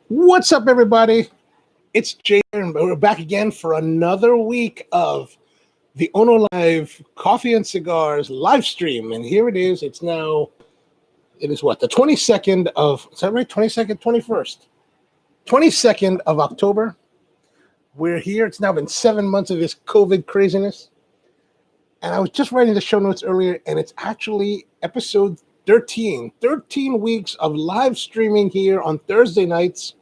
What's up, everybody? It's Jay, and we're back again for another week of the OnoLive Coffee and Cigars live stream. And here it is. It is what? The 22nd of, is that right? 22nd, 21st? 22nd of October. We're here. It's now been 7 months of this COVID craziness. And I was just writing the show notes earlier, and it's actually episode 13. 13 weeks of live streaming here on Thursday nights.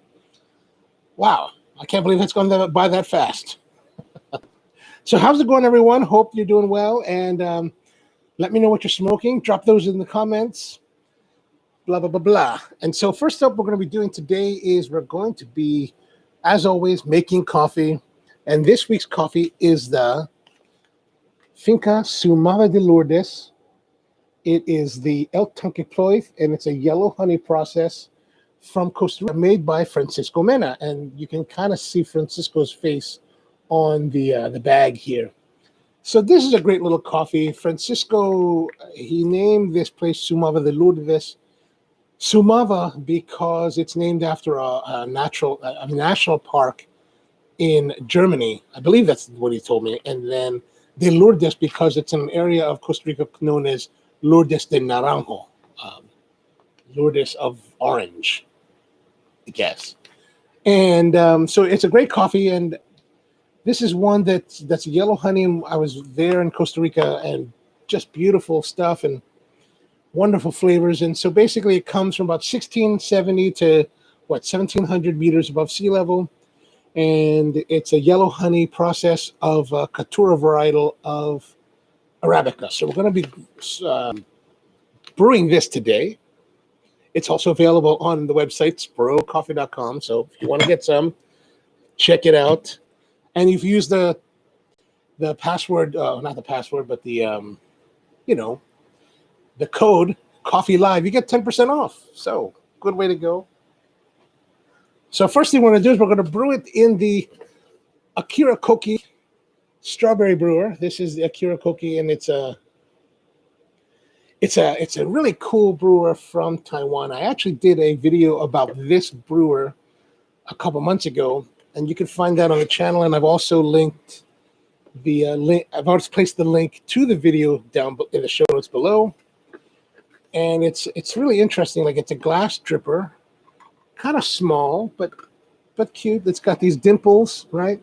Wow, I can't believe it's gone by that fast. So how's it going, everyone? Hope you're doing well, and let me know what you're smoking. Drop those in the comments, blah, blah, blah, blah. And so first up, we're going to be doing today is we're going to be, as always, making coffee. And this week's coffee is the Finca Sumava de Lourdes. It is the El Tanqueployth, and it's a yellow honey process from Costa Rica, made by Francisco Mena, and you can kind of see Francisco's face on the bag here. So this is a great little coffee. Francisco, he named this place Sumava de Lourdes. Sumava because it's named after a national park in Germany. I believe that's what he told me. And then de Lourdes because it's an area of Costa Rica known as Lourdes de Naranjo, Lourdes of orange, I guess. And so it's a great coffee, and this is one that's yellow honey. And I was there in Costa Rica, and just beautiful stuff and wonderful flavors. And so basically it comes from about 1670 to 1700 meters above sea level, and it's a yellow honey process of a Caturra varietal of Arabica. So we're going to be brewing this today. It's also available on the website, sprocoffee.com. So if you want to get some, check it out. And if you use the password, not the password, but the code COFFEELIVE, you get 10% off. So good way to go. So first thing we're going to do is we're going to brew it in the Akira Koki strawberry brewer. This is the Akira Koki, and it's a really cool brewer from Taiwan. I actually did a video about this brewer a couple months ago, and you can find that on the channel. And I've also linked the link. I've also placed the link to the video down in the show notes below. And it's really interesting. Like, it's a glass dripper, kind of small, but cute. It's got these dimples, right?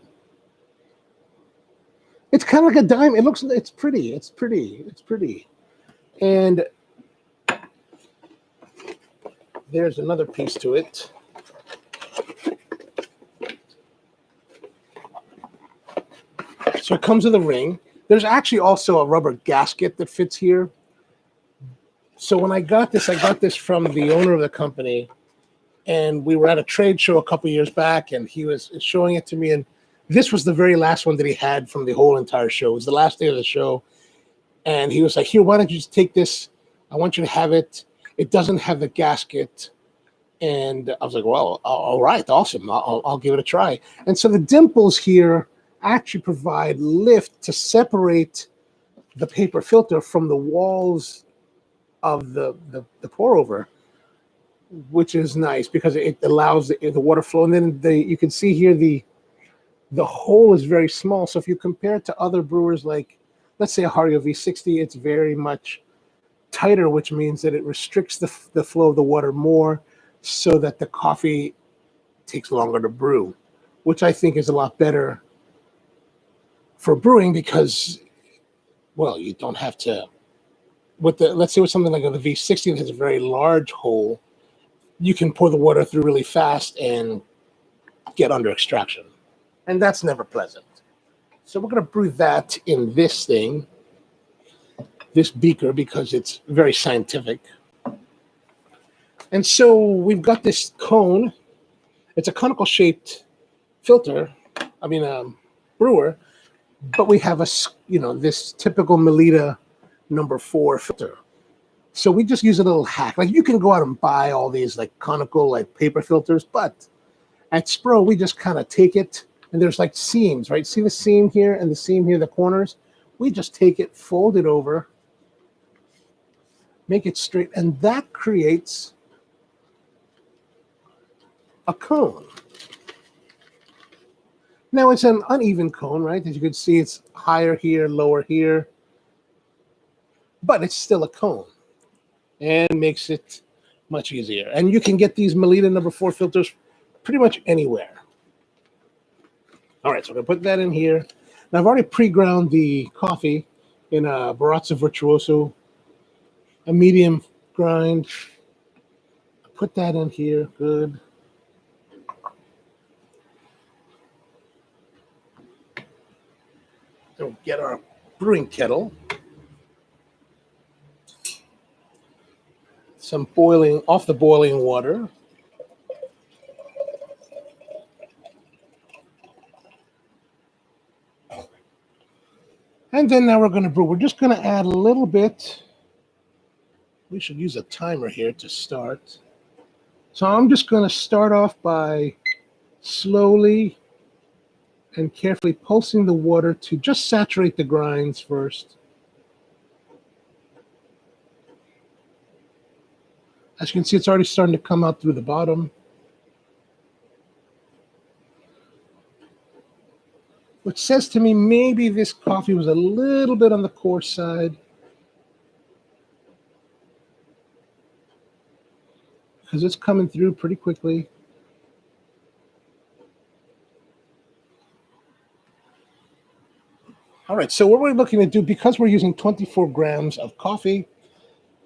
It's kind of like a dime. It's pretty. And there's another piece to it. So it comes with a ring. There's actually also a rubber gasket that fits here. So when I got this from the owner of the company, and we were at a trade show a couple years back, and he was showing it to me, and this was the very last one that he had from the whole entire show. It was the last day of the show. And he was like, here, why don't you just take this? I want you to have it. It doesn't have the gasket. And I was like, well, all right, awesome. I'll give it a try. And so the dimples here actually provide lift to separate the paper filter from the walls of the pour over, which is nice because it allows the water flow. And then you can see here the hole is very small. So if you compare it to other brewers like, let's say a Hario V60, it's very much tighter, which means that it restricts the flow of the water more so that the coffee takes longer to brew, which I think is a lot better for brewing because, well, you don't have to, let's say with something like the V60 that has a very large hole, you can pour the water through really fast and get under extraction. And that's never pleasant. So we're going to brew that in this thing, this beaker, because it's very scientific. And so we've got this cone. It's a conical shaped filter, brewer, but we have this typical Melita number 4 filter. So we just use a little hack. Like, you can go out and buy all these like conical like paper filters, but at Spro, we just kind of take it. And there's like seams, right? See the seam here and the seam here, the corners? We just take it, fold it over, make it straight, and that creates a cone. Now it's an uneven cone, right? As you can see, it's higher here, lower here, but it's still a cone and makes it much easier. And you can get these Melita #4 filters pretty much anywhere. All right, so I'm gonna put that in here. Now I've already pre-ground the coffee in a Barazza Virtuoso, a medium grind. Put that in here, good. So get our brewing kettle. Some boiling, off the boiling water. And then now we're going to brew. We're just going to add a little bit. We should use a timer here to start. So I'm just going to start off by slowly and carefully pulsing the water to just saturate the grinds first. As you can see, it's already starting to come out through the bottom. Which says to me maybe this coffee was a little bit on the coarse side. Because it's coming through pretty quickly. All right, so what we're looking to do, because we're using 24 grams of coffee,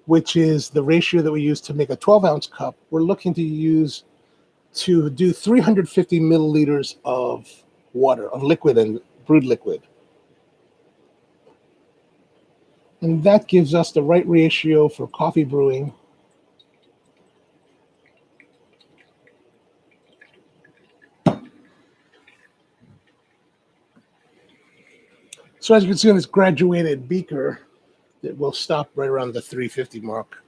which is the ratio that we use to make a 12-ounce cup, we're looking to do 350 milliliters of water, of liquid and brewed liquid. And that gives us the right ratio for coffee brewing. So as you can see on this graduated beaker, it will stop right around the 350 mark.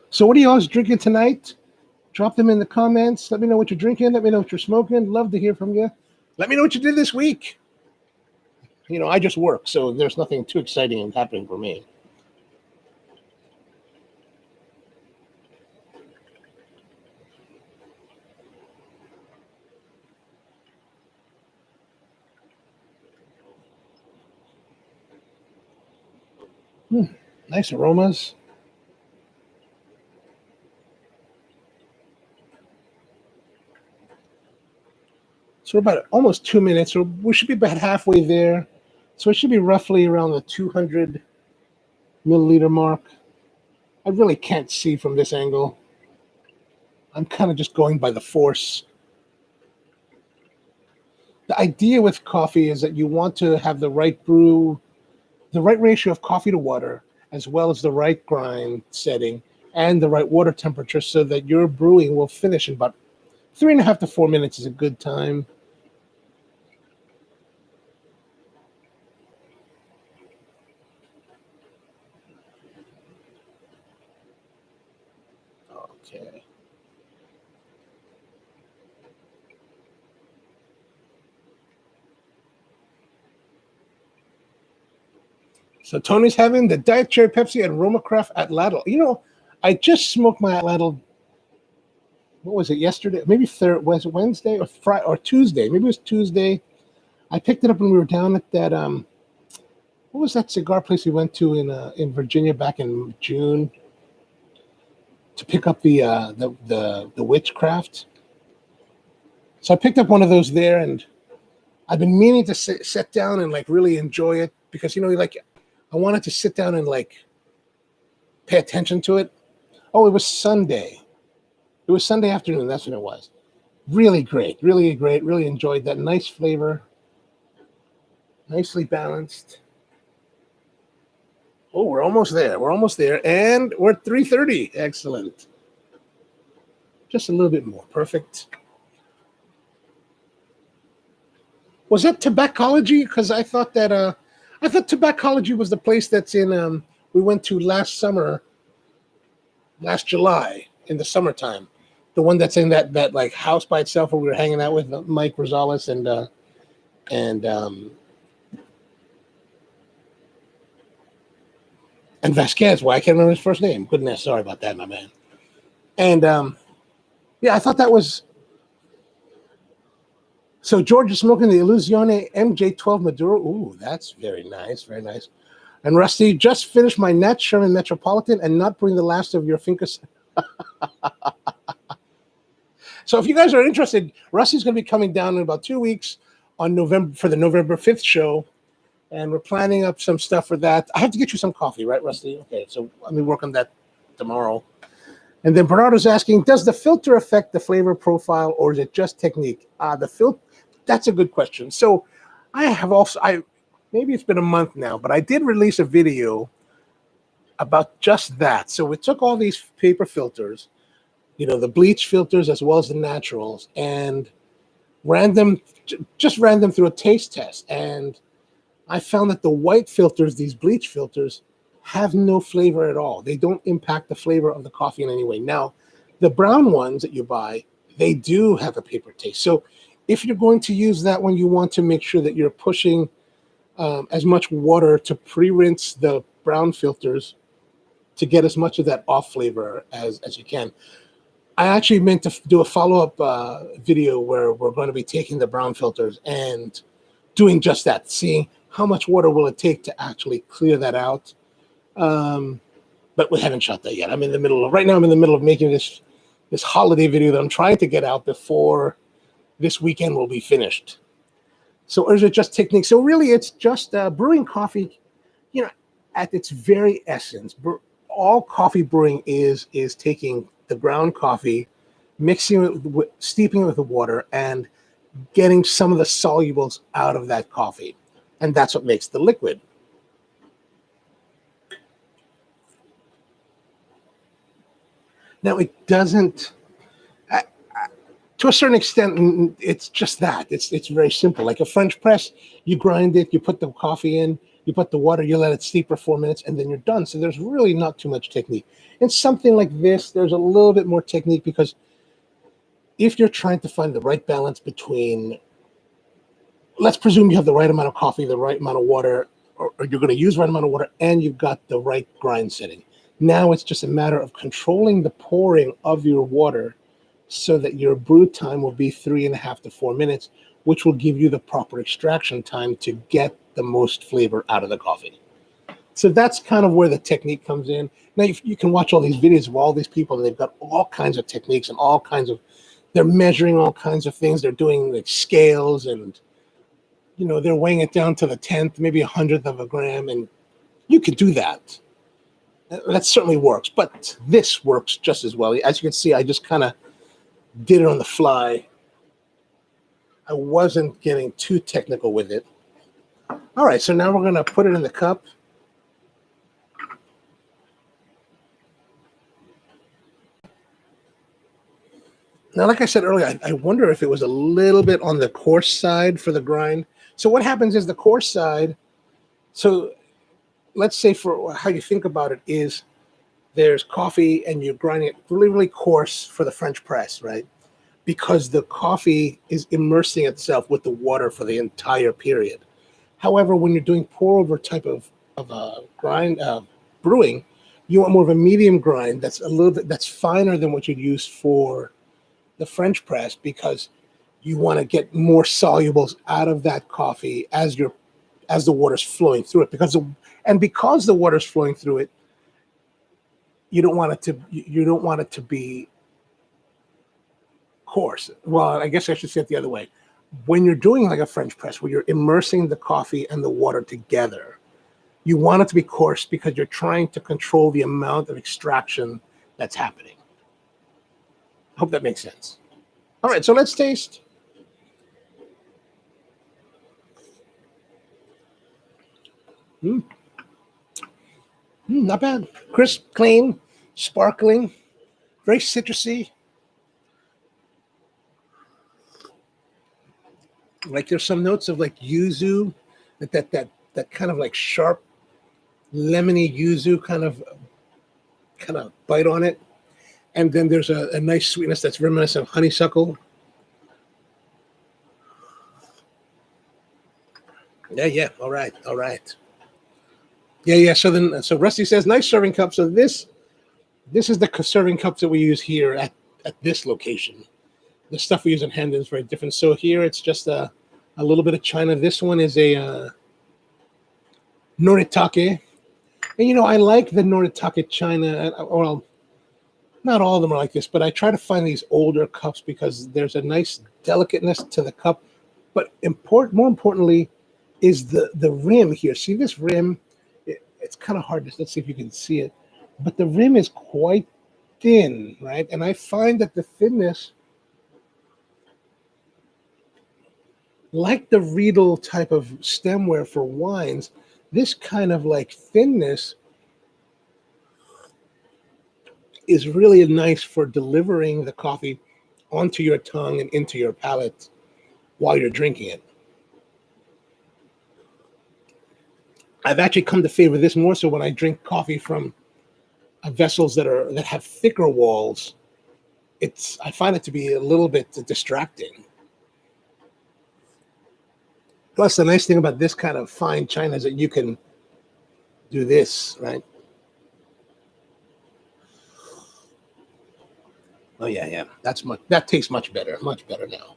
So what are you all drinking tonight? Drop them in the comments. Let me know what you're drinking. Let me know what you're smoking. Love to hear from you. Let me know what you did this week. You know, I just work, so there's nothing too exciting happening for me. Nice aromas. So we're about almost 2 minutes. So we should be about halfway there. So it should be roughly around the 200 milliliter mark. I really can't see from this angle. I'm kind of just going by the force. The idea with coffee is that you want to have the right brew, the right ratio of coffee to water, as well as the right grind setting and the right water temperature so that your brewing will finish in about 3.5 to 4 minutes is a good time. Okay. So Tony's having the Diet Cherry Pepsi and Roma Craft Atlatl. You know, I just smoked my Atlatl. What was it, yesterday? Maybe was it Wednesday or Friday or Tuesday? Maybe it was Tuesday. I picked it up when we were down at that what was that cigar place we went to in Virginia back in June to pick up the witchcraft. So I picked up one of those there, and I've been meaning to sit down and like really enjoy it because I wanted to sit down and like pay attention to it. Oh, it was Sunday. It was Sunday afternoon. That's what it was. Really great. Really great. Really enjoyed that. Nice flavor. Nicely balanced. Oh, we're almost there. We're almost there. And we're at 3:30. Excellent. Just a little bit more. Perfect. Was that Tobaccology? Because I thought Tobaccology was the place that's in we went to last July in the summertime. The one that's in that like house by itself where we were hanging out with Mike Rosales and Vasquez. Why I can't remember his first name. Goodness, sorry about that, my man. And yeah, I thought that was. So George is smoking the Illusione MJ12 Maduro. Ooh, that's very nice, very nice. And Rusty, just finished my Nat Sherman Metropolitan and not putting the last of your Fincas. So if you guys are interested, Rusty's going to be coming down in about 2 weeks on November for the November 5th show. And we're planning up some stuff for that. I have to get you some coffee, right, Rusty? Okay, so let me work on that tomorrow. And then Bernardo's asking, does the filter affect the flavor profile or is it just technique? The filter, that's a good question. So maybe it's been a month now, but I did release a video about just that. So we took all these paper filters, the bleach filters as well as the naturals, and ran them through a taste test. And I found that the white filters, these bleach filters, have no flavor at all. They don't impact the flavor of the coffee in any way. Now, the brown ones that you buy, they do have a paper taste. So if you're going to use that one, you want to make sure that you're pushing as much water to pre-rinse the brown filters to get as much of that off flavor as you can. I actually meant to do a follow-up video where we're going to be taking the brown filters and doing just that, seeing how much water will it take to actually clear that out. But we haven't shot that yet. I'm in the middle of making this holiday video that I'm trying to get out before this weekend will be finished. So, or is it just technique? So really, it's just brewing coffee. At its very essence, all coffee brewing is taking the ground coffee, mixing it, steeping it with the water, and getting some of the solubles out of that coffee, and that's what makes the liquid. Now, it doesn't, to a certain extent, it's just that. It's very simple. Like a French press, you grind it, you put the coffee in, you put the water, you let it steep for 4 minutes, and then you're done. So there's really not too much technique. In something like this, there's a little bit more technique because if you're trying to find the right balance between, let's presume you have the right amount of coffee, the right amount of water, or you're going to use the right amount of water, and you've got the right grind setting. Now it's just a matter of controlling the pouring of your water so that your brew time will be 3.5 to 4 minutes, which will give you the proper extraction time to get the most flavor out of the coffee. So that's kind of where the technique comes in. Now you can watch all these videos of all these people, and they've got all kinds of techniques and all kinds of, they're measuring all kinds of things. They're doing like scales and, they're weighing it down to the 10th, maybe 100th of a gram. And you could do that. That certainly works, but this works just as well. As you can see, I just kind of did it on the fly. I wasn't getting too technical with it. All right, so now we're going to put it in the cup. Now, like I said earlier, I wonder if it was a little bit on the coarse side for the grind. So what happens is the coarse side, so let's say for how you think about it is there's coffee and you're grinding it really, really coarse for the French press, right? Because the coffee is immersing itself with the water for the entire period. However, when you're doing pour over type of grind brewing, you want more of a medium grind that's a little bit, that's finer than what you'd use for the French press, because you want to get more solubles out of that coffee as the water's flowing through it. Because the water's flowing through it, you don't want it to be coarse. Well, I guess I should say it the other way. When you're doing like a French press, where you're immersing the coffee and the water together, you want it to be coarse because you're trying to control the amount of extraction that's happening. I hope that makes sense. All right, so let's taste. Not bad. Crisp, clean, sparkling, very citrusy. Like there's some notes of like yuzu, that kind of like sharp, lemony yuzu kind of bite on it. And then there's a nice sweetness that's reminiscent of honeysuckle. Yeah. All right. Yeah. So Rusty says, nice serving cup. So this This is the serving cups that we use here at this location. The stuff we use in Hendon is very different. So here it's just a little bit of China. This one is a Noritake. And, you know, I like the Noritake China. Well, not all of them are like this, but I try to find these older cups because there's a nice delicateness to the cup. But more importantly, is the rim here. See this rim? It's kind of hard to, let's see if you can see it. But the rim is quite thin, right? And I find that the thinness, like the Riedel type of stemware for wines, this kind of like thinness is really nice for delivering the coffee onto your tongue and into your palate while you're drinking it. I've actually come to favor this more so when I drink coffee from vessels that have thicker walls. I find it to be a little bit distracting. Plus, the nice thing about this kind of fine china is that you can do this, right? Oh yeah. That tastes much better now.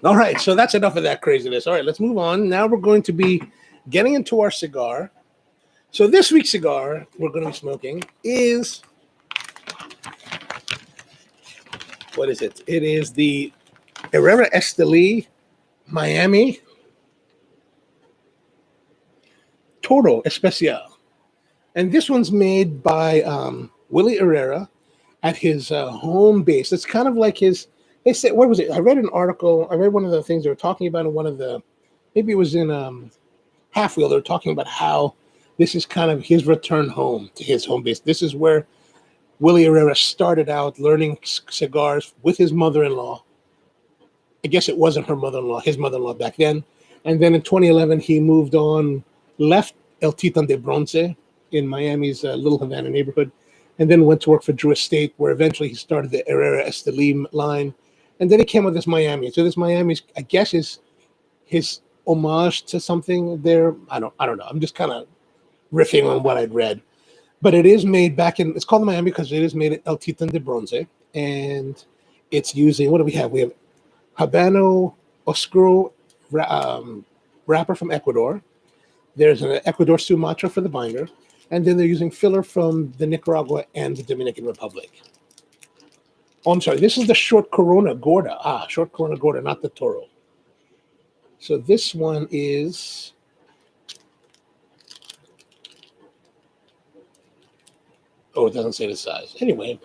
All right, so that's enough of that craziness. All right, let's move on. Now we're going to be getting into our cigar. So this week's cigar we're going to be smoking is, what is it? It is the Herrera Esteli Miami Toro Especial. And this one's made by Willy Herrera at his home base. It's kind of like his, they said, what was it? I read an article. I read one of the things they were talking about in one of the, maybe it was in Half Wheel. They were talking about how this is kind of his return home to his home base. This is where Willy Herrera started out learning cigars with his mother-in-law. I guess it wasn't her mother-in-law, his mother-in-law back then. And then in 2011, he moved on, left El Titan de Bronce in Miami's Little Havana neighborhood, and then went to work for Drew Estate, where eventually he started the Herrera Esteli line. And then he came with this Miami. So this Miami's, I guess, is his homage to something there. I don't know. I'm just kind of riffing on what I'd read. But it is made it's called the Miami because it is made at El Titan de Bronce. And it's using, what do we have? We have Habano Oscuro wrapper from Ecuador. There's an Ecuador Sumatra for the binder. And then they're using filler from the Nicaragua and the Dominican Republic. Oh, I'm sorry. This is the short Corona Gorda. Short Corona Gorda, not the Toro. So this one is... Oh, it doesn't say the size. Anyway.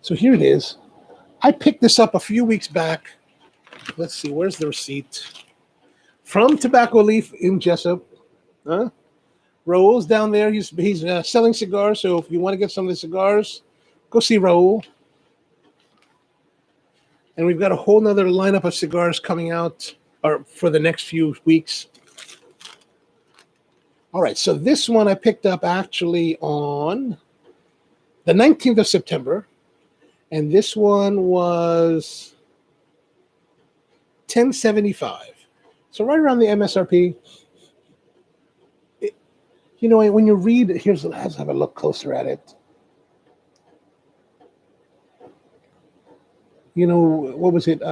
So here it is. I picked this up a few weeks back. Let's see. Where's the receipt? From Tobacco Leaf in Jessup. Raul's down there. He's selling cigars. So if you want to get some of the cigars, go see Raul. And we've got a whole nother lineup of cigars coming out for the next few weeks. All right. So this one I picked up actually on the 19th of September. And this one was $10.75. So right around the MSRP. You know, when you read, let's have a look closer at it. You know, what was it?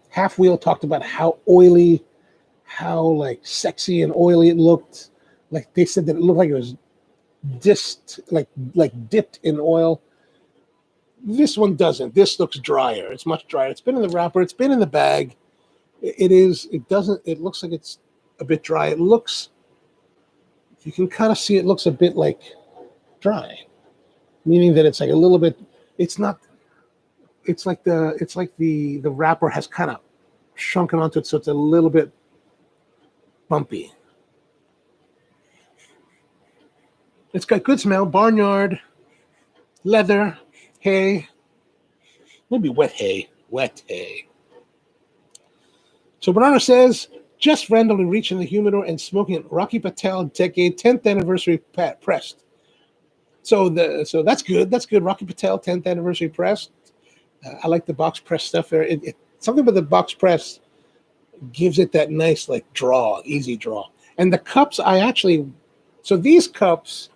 Half Wheel talked about how oily, how like sexy and oily it looked. Like they said that it looked like it was dipped in oil. This one doesn't. This looks drier. It's much drier. It's been in the wrapper. It's been in the bag. It looks like it's a bit dry. It looks, you can kind of see it looks a bit like dry, meaning that it's like a little bit, it's not, it's like the wrapper has kind of shrunken onto it. So it's a little bit bumpy. It's got good smell, barnyard, leather, hay, maybe wet hay. So Bernardo says, just randomly reaching the humidor and smoking Rocky Patel Decade 10th Anniversary pressed. So that's good. That's good. Rocky Patel 10th Anniversary pressed. I like the box press stuff there. Something about the box press gives it that nice like draw, easy draw. And the cups, so these cups,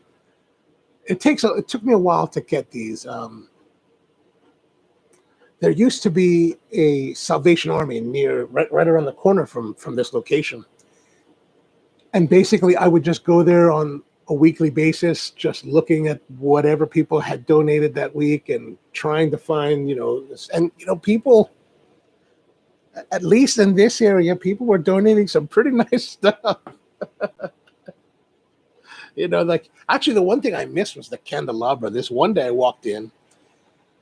it took me a while to get these. There used to be a Salvation Army right around the corner from this location. And basically, I would just go there on a weekly basis, just looking at whatever people had donated that week and trying to find, people, at least in this area, people were donating some pretty nice stuff. Like actually the one thing I missed was the candelabra. This one day I walked in,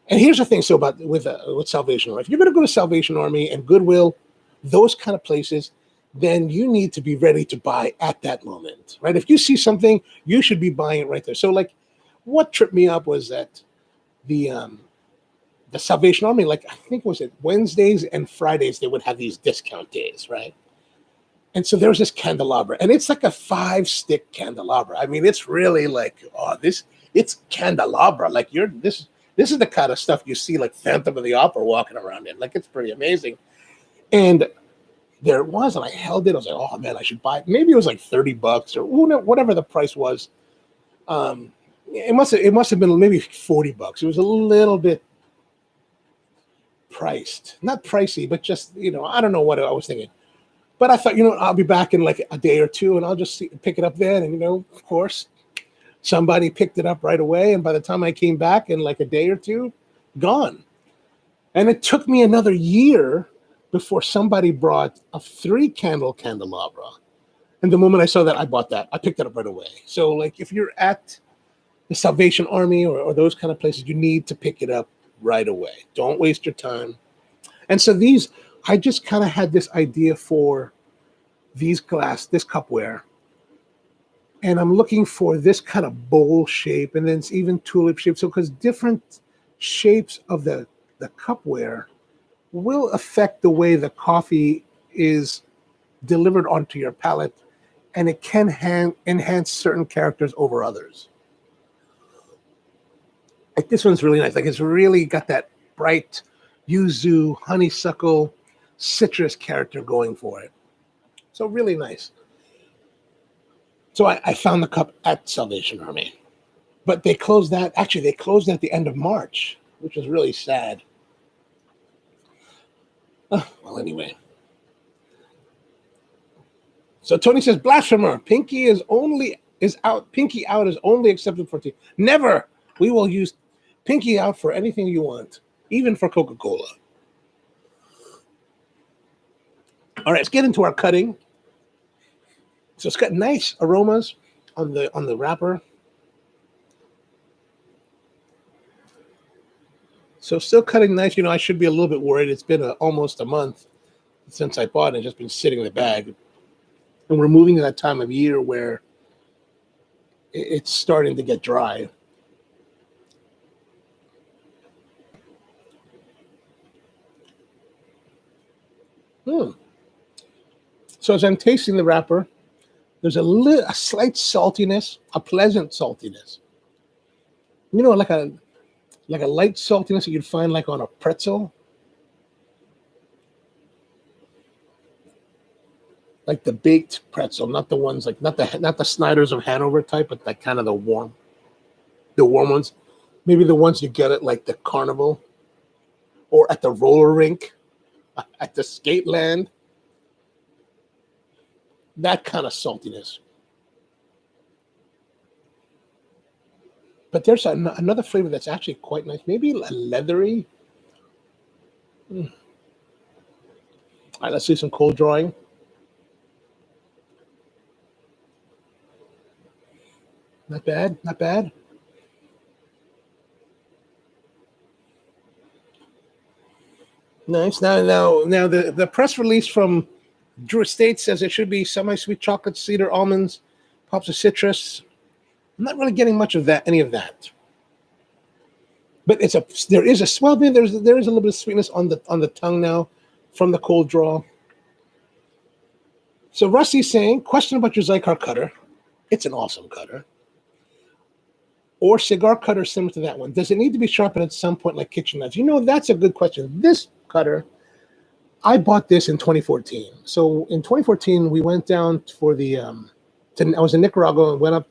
and here's the thing. So with Salvation Army, if you're going to go to Salvation Army and Goodwill, those kind of places, then you need to be ready to buy at that moment, right? If you see something, you should be buying it right there. So like what tripped me up was that the Salvation Army, like I think Wednesdays and Fridays, they would have these discount days, right? And so there's this candelabra, and it's like a 5-stick candelabra. I mean, it's really like, it's candelabra. Like this is the kind of stuff you see like Phantom of the Opera walking around in. Like it's pretty amazing. And there it was, and I held it. I was like, oh man, I should buy it. Maybe it was like $30 or whatever the price was. It must have been maybe $40. It was a little bit priced, not pricey, but just I don't know what I was thinking. But I thought, I'll be back in like a day or two, and I'll just pick it up then. And of course, somebody picked it up right away, and by the time I came back in like a day or two, gone. And it took me another year before somebody brought a 3-candle candelabra. And the moment I saw that, I bought that. I picked it up right away. So like if you're at the Salvation Army or those kind of places, you need to pick it up right away. Don't waste your time. And so I just kind of had this idea for this cupware. And I'm looking for this kind of bowl shape, and then it's even tulip shape. So because different shapes of the cupware will affect the way the coffee is delivered onto your palate, and it can enhance certain characters over others. Like this one's really nice. Like it's really got that bright yuzu, honeysuckle, citrus character going for it. So really nice. So I found the cup at Salvation Army, but they closed that. Actually, they closed at the end of March, which was really sad. Well, anyway. So Tony says, blasphemer, pinky out is only accepted for tea. Never. We will use pinky out for anything you want, even for Coca-Cola. All right, let's get into our cutting. So it's got nice aromas on the wrapper. So still cutting nice. I should be a little bit worried. It's been almost a month since I bought it. It's just been sitting in the bag. And we're moving to that time of year where it's starting to get dry. So as I'm tasting the wrapper, there's a slight saltiness, a pleasant saltiness. Like a light saltiness that you'd find like on a pretzel. Like the baked pretzel, not the ones not the Snyder's of Hanover type, but like kind of the warm ones. Maybe the ones you get at like the carnival or at the roller rink, at the skate land. That kind of saltiness. But there's another flavor that's actually quite nice. Maybe a leathery. All right, let's do some cold drawing. Not bad, not bad. Nice. Now the press release from Drew Estate says it should be semi-sweet chocolate, cedar, almonds, pops of citrus. I'm not really getting much of that, any of that. But there is a little bit of sweetness on the tongue now from the cold draw. So Rusty's saying, question about your Zycar cutter. It's an awesome cutter. Or cigar cutter similar to that one. Does it need to be sharpened at some point like kitchen knives? That's a good question. This cutter, I bought this in 2014. So in 2014, we went down for the, I was in Nicaragua and went up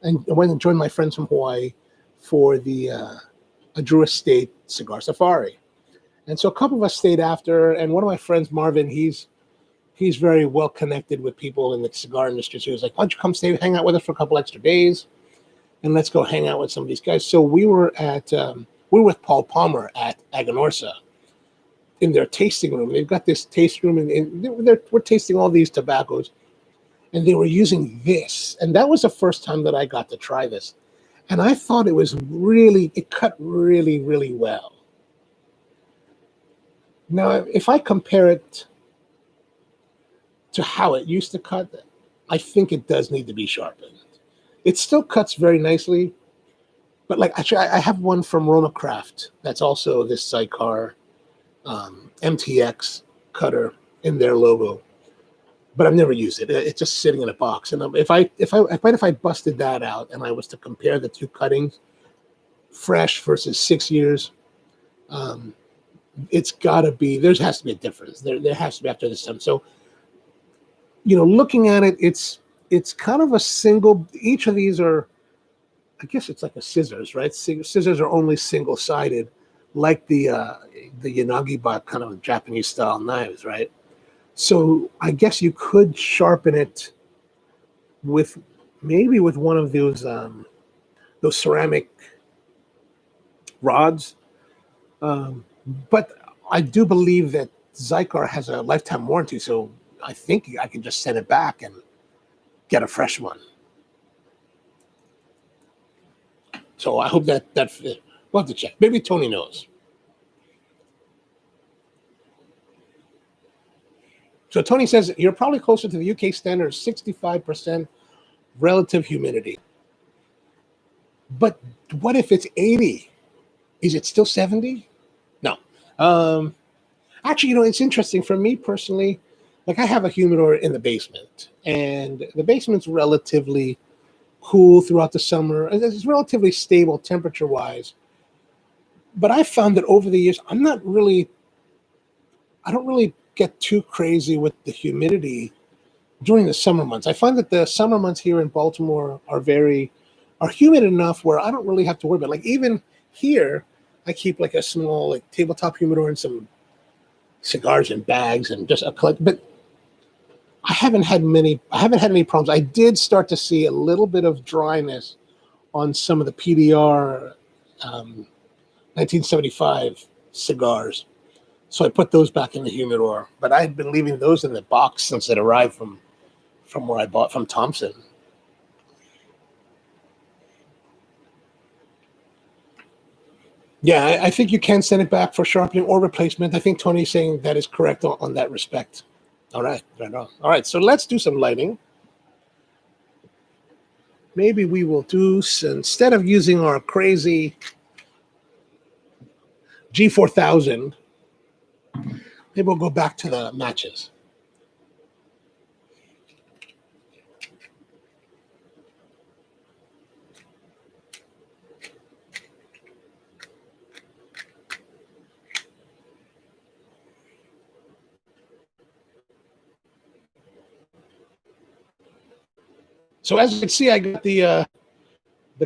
and I went and joined my friends from Hawaii for the Drew Estate Cigar Safari. And so a couple of us stayed after, and one of my friends, Marvin, he's very well connected with people in the cigar industry. So he was like, why don't you come stay, hang out with us for a couple extra days, and let's go hang out with some of these guys. So we were with Paul Palmer at Aganorsa in their tasting room. They've got this taste room, and we're tasting all these tobaccos, and they were using this. And that was the first time that I got to try this. And I thought it cut really, really well. Now, if I compare it to how it used to cut, I think it does need to be sharpened. It still cuts very nicely, but like actually, I have one from Roma Craft that's also this Cigar MTX cutter in their logo, but I've never used it. It's just sitting in a box. And if I busted that out and I was to compare the two cuttings, fresh versus 6 years, it's got to be, there has to be a difference. There has to be after this time. So, looking at it, it's kind of a single, each of these are, I guess it's like a scissors, right? Scissors are only single-sided, like the Yanagi-ba kind of Japanese style knives, right? So I guess you could sharpen it with one of those ceramic rods. But I do believe that Cigar has a lifetime warranty, so I think I can just send it back and get a fresh one. So I hope that we'll have to check. Maybe Tony knows. So Tony says you're probably closer to the UK standard 65% relative humidity. But what if it's 80? Is it still 70? No. Actually, it's interesting for me personally. Like I have a humidor in the basement, and the basement's relatively cool throughout the summer. It's relatively stable temperature-wise. But I found that over the years, I don't really get too crazy with the humidity during the summer months. I find that the summer months here in Baltimore are humid enough where I don't really have to worry about it. Like even here, I keep like a small like tabletop humidor and some cigars in bags and just a collect. But I haven't had any problems. I did start to see a little bit of dryness on some of the PDR 1975 cigars. So I put those back in the humidor. But I had been leaving those in the box since it arrived from where I bought from Thompson. Yeah, I think you can send it back for sharpening or replacement. I think Tony's saying that is correct on that respect. All right, right on. All right, so let's do some lighting. Maybe we will do, instead of using our crazy G4000, maybe we'll go back to the matches. So as you can see, I got the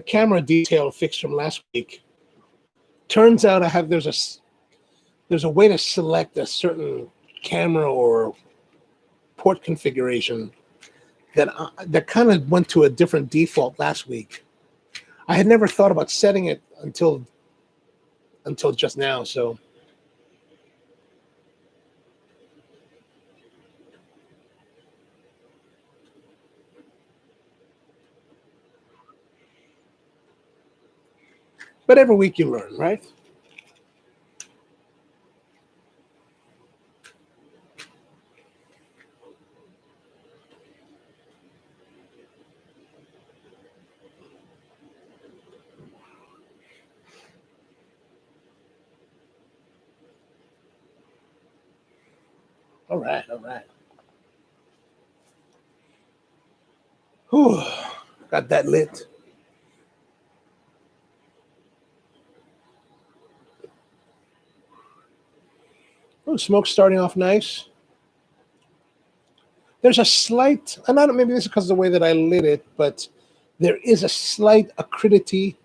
camera detail fixed from last week. Turns out there's a way to select a certain camera or port configuration that kind of went to a different default last week. I had never thought about setting it until just now. So but every week you learn, right? All right, all right. Whew, got that lit. Oh, smoke's starting off nice. There's a slight, and I don't, maybe this is because of the way that I lit it, but there is a slight acridity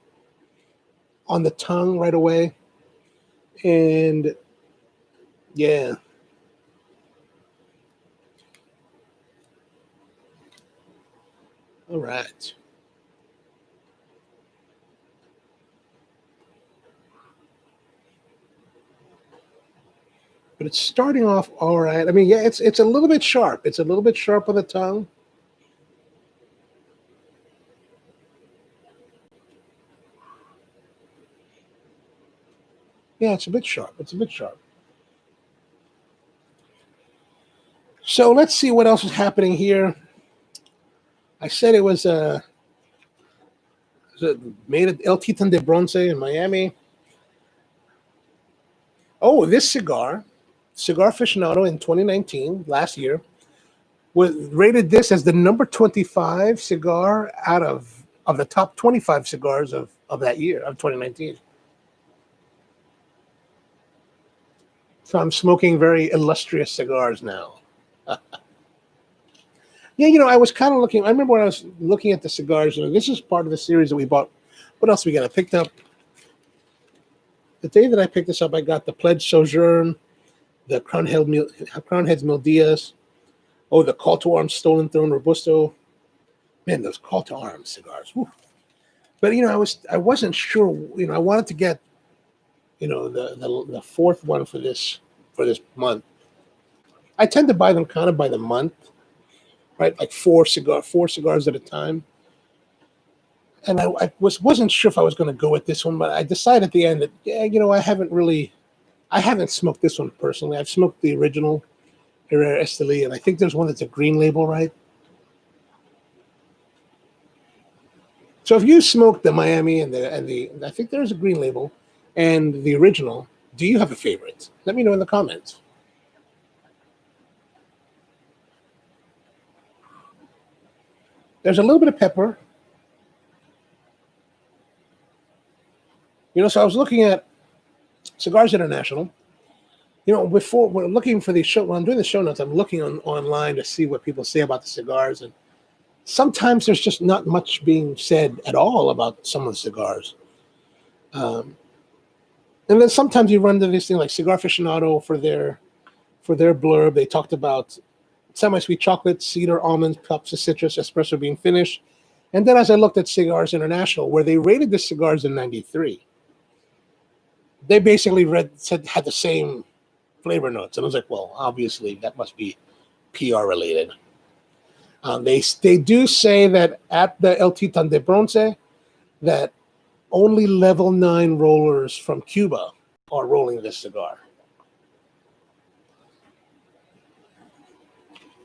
on the tongue right away. And yeah. All right. But it's starting off all right. I mean, yeah, it's a little bit sharp. It's a little bit sharp on the tongue. Yeah, it's a bit sharp. It's a bit sharp. So let's see what else is happening here. I said it was made at El Titan de Bronce in Miami. Oh, this cigar, Cigar Aficionado in 2019, last year, was rated this as the number 25 cigar out of the top 25 cigars of that year, of 2019. So I'm smoking very illustrious cigars now. Yeah, I was kind of looking. I remember when I was looking at the cigars. This is part of the series that we bought. What else we got? I picked up the day that I picked this up. I got the Pledge Sojourn, the Crownheads Mil Diaz. Oh, the Call to Arms Stolen Throne Robusto. Man, those Call to Arms cigars. Whew. But I wasn't sure. I wanted to get the fourth one for this month. I tend to buy them kind of by the month, right? Like four cigars at a time. And I wasn't sure if I was going to go with this one, but I decided at the end that I haven't smoked this one personally. I've smoked the original Herrera Esteli, and I think there's one that's a green label, right? So if you smoked the Miami and the I think there's a green label and the original, do you have a favorite? Let me know in the comments. There's a little bit of pepper. So I was looking at Cigars International. Before we're looking for the show, when I'm doing the show notes, I'm looking online to see what people say about the cigars, and sometimes there's just not much being said at all about some of the cigars. And then sometimes you run into this thing like Cigar Aficionado for their blurb. They talked about semi-sweet chocolate, cedar, almonds, cups of citrus, espresso being finished. And then as I looked at Cigars International, where they rated the cigars in 93, they basically had the same flavor notes. And I was like, well, obviously that must be PR related. They do say that at the El Titan de Bronce, that only level 9 rollers from Cuba are rolling this cigar.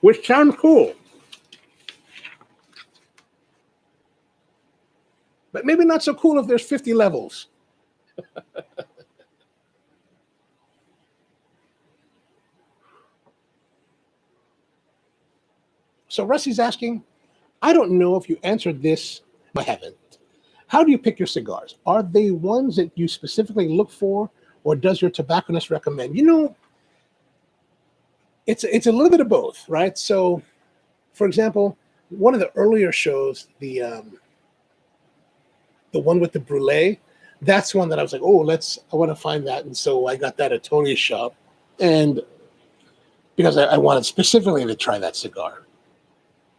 Which sounds cool. But maybe not so cool if there's 50 levels. So Rusty's asking, I don't know if you answered this. I haven't. How do you pick your cigars? Are they ones that you specifically look for, or does your tobacconist recommend? It's a little bit of both, right? So, for example, one of the earlier shows, the one with the brulee, that's one that I was like, I want to find that, and so I got that at Tony's shop, and because I wanted specifically to try that cigar.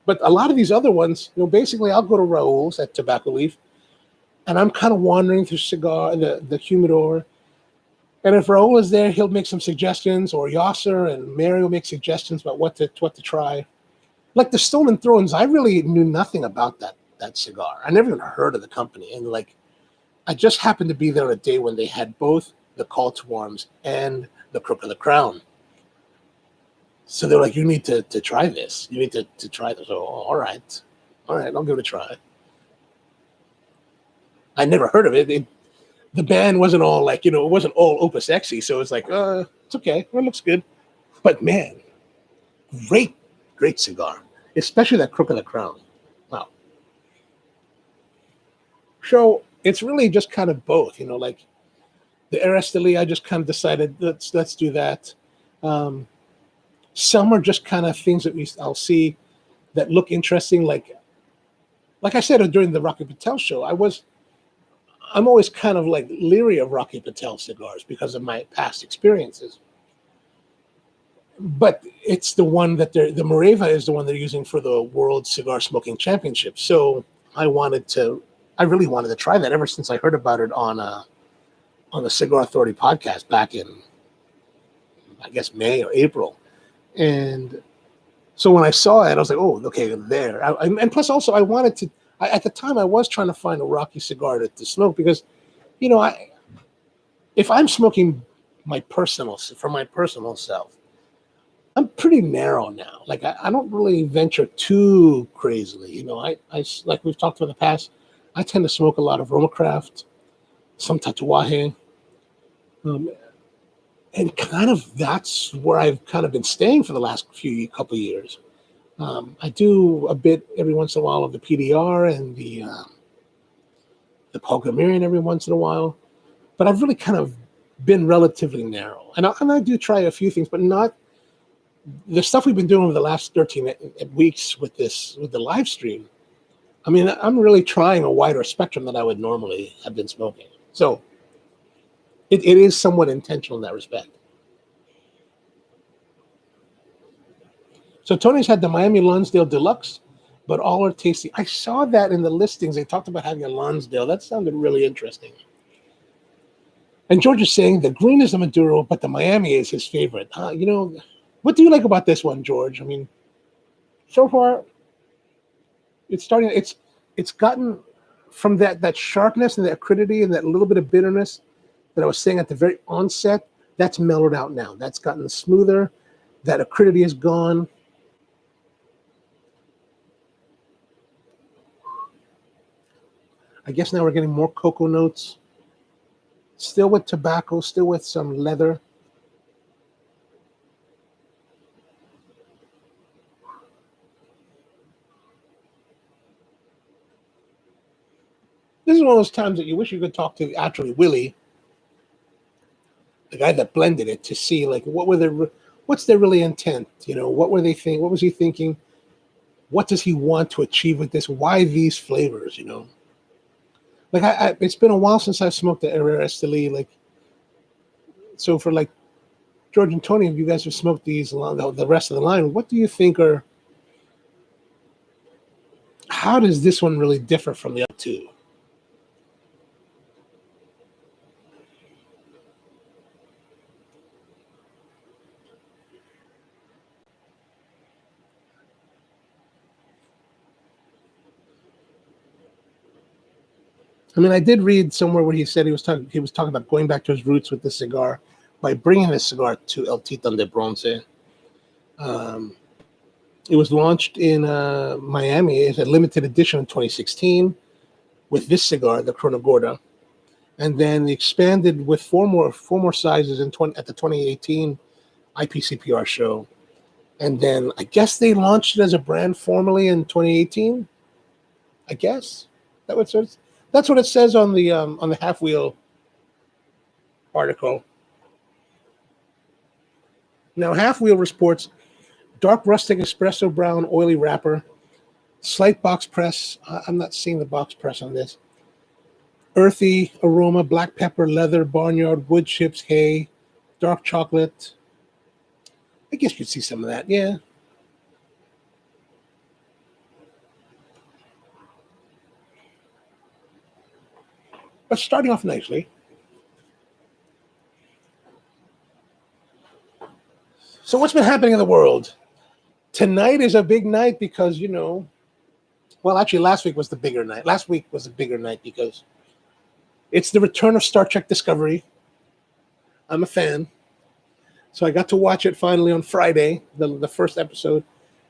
But a lot of these other ones, basically I'll go to Raul's at Tobacco Leaf, and I'm kind of wandering through the humidor. And if Raul is there, he'll make some suggestions, or Yasser and Mary will make suggestions about what to try. Like the Stolen Thrones, I really knew nothing about that cigar. I never even heard of the company. And I just happened to be there a day when they had both the Call to Arms and the Crook of the Crown. So they're like, you need to try this. You need to try this. Oh, all right, I'll give it a try. I never heard of it. The band wasn't all it wasn't all Opus Sexy. So it's like, it's okay. It looks good. But man, great cigar, especially that Crook of the Crown. Wow. So it's really just kind of both, like the Herrera Esteli, I just kind of decided let's do that. Some are just kind of things that I'll see that look interesting. Like I said during the Rocky Patel show, I'm always kind of like leery of Rocky Patel cigars because of my past experiences. But it's the one that the Moreva is the one they're using for the World Cigar Smoking Championship. So I really wanted to try that ever since I heard about it on the Cigar Authority podcast back in, I guess, May or April. And so when I saw it, I was like, oh, okay, there. And plus also I wanted to, at the time I was trying to find a Rocky cigar to smoke because, if I'm smoking for my personal self, I'm pretty narrow now. Like I don't really venture too crazily. I like we've talked about in the past, I tend to smoke a lot of Roma Craft, some Tatuaje, and kind of that's where I've kind of been staying for the last couple of years. I do a bit every once in a while of the PDR and the Paul Gamerian every once in a while, but I've really kind of been relatively narrow. And I do try a few things, but not the stuff we've been doing over the last 13 weeks with the live stream. I mean, I'm really trying a wider spectrum than I would normally have been smoking. So it is somewhat intentional in that respect. So Tony's had the Miami Lonsdale Deluxe, but all are tasty. I saw that in the listings. They talked about having a Lonsdale. That sounded really interesting. And George is saying the green is the Maduro, but the Miami is his favorite. What do you like about this one, George? I mean, so far, it's gotten from that sharpness and that acridity and that little bit of bitterness that I was saying at the very onset. That's mellowed out now. That's gotten smoother. That acridity is gone. I guess now we're getting more cocoa notes. Still with tobacco, still with some leather. This is one of those times that you wish you could talk to actually Willy, the guy that blended it, to see like what's their really intent. What were they thinking? What was he thinking? What does he want to achieve with this? Why these flavors? Like it's been a while since I've smoked the Herrera Esteli. Like, so for like George and Tony, if you guys have smoked these along the rest of the line, what do you think how does this one really differ from the other two? I mean, I did read somewhere where he said he was talking about going back to his roots with this cigar by bringing this cigar to El Titan de Bronce. It was launched in Miami. It's a limited edition in 2016 with this cigar, the Corona Gorda, and then expanded with four more sizes at the 2018 IPCPR show. And then I guess they launched it as a brand formally in 2018. I guess that's what it says on the Half Wheel article. Now, Half Wheel reports dark rustic espresso brown oily wrapper, slight box press. I'm not seeing the box press on this. Earthy aroma, black pepper, leather, barnyard, wood chips, hay, dark chocolate. I guess you'd see some of that, yeah. But starting off nicely. So what's been happening in the world? Tonight is a big night because, well, actually last week was the bigger night. Last week was a bigger night because it's the return of Star Trek Discovery. I'm a fan. So I got to watch it finally on Friday, the first episode.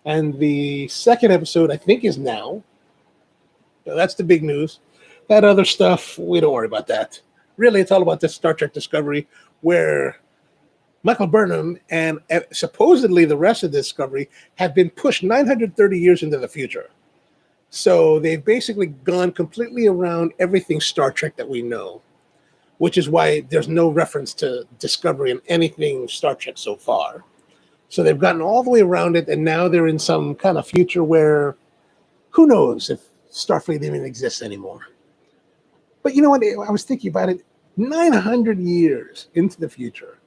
And the second episode, I think, is now. So that's the big news. That other stuff, we don't worry about that. Really, it's all about this Star Trek Discovery, where Michael Burnham and supposedly the rest of Discovery have been pushed 930 years into the future. So they've basically gone completely around everything Star Trek that we know. which is why there's no reference to Discovery in anything Star Trek so far. So they've gotten all the way around it, and now they're in some kind of future where who knows if Starfleet even exists anymore. But you know what? I was thinking about it. 900 years into the future,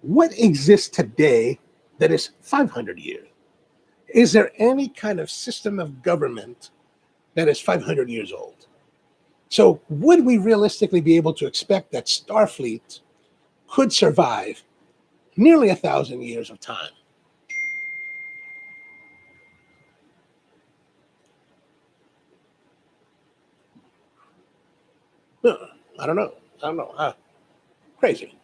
what exists today that is 500 years? Is there any kind of system of government that is 500 years old? So would we realistically be able to expect that Starfleet could survive nearly 1,000 years of time? I don't know. I don't know. Crazy.